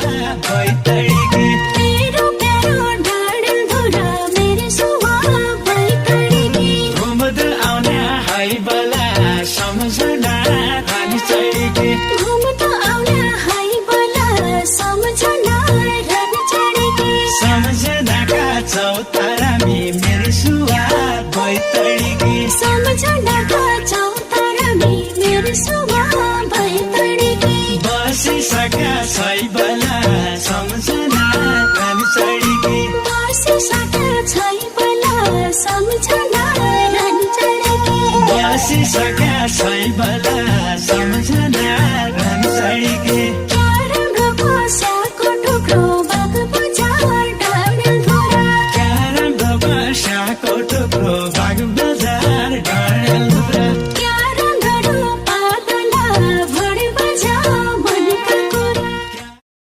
बैतडीकी तेरो प्यारो डाँडेलधुरा मेरो सुवा बैतडीकी घुमद आउने है बला सम्झना रानी चढीकी घुमद आउने है बला सम्झना रानी चढीकी सम्झनाका चौतारामी मेरो सुवा बैतडीकी सम्झनाका चौतारामी मेरो सुवा बैतडीकी बसिसका छै बला सम्झना रानी चढीकी बसिसका छै बला सम्झना रानी चढीकी बसिसका छै बला सम्झना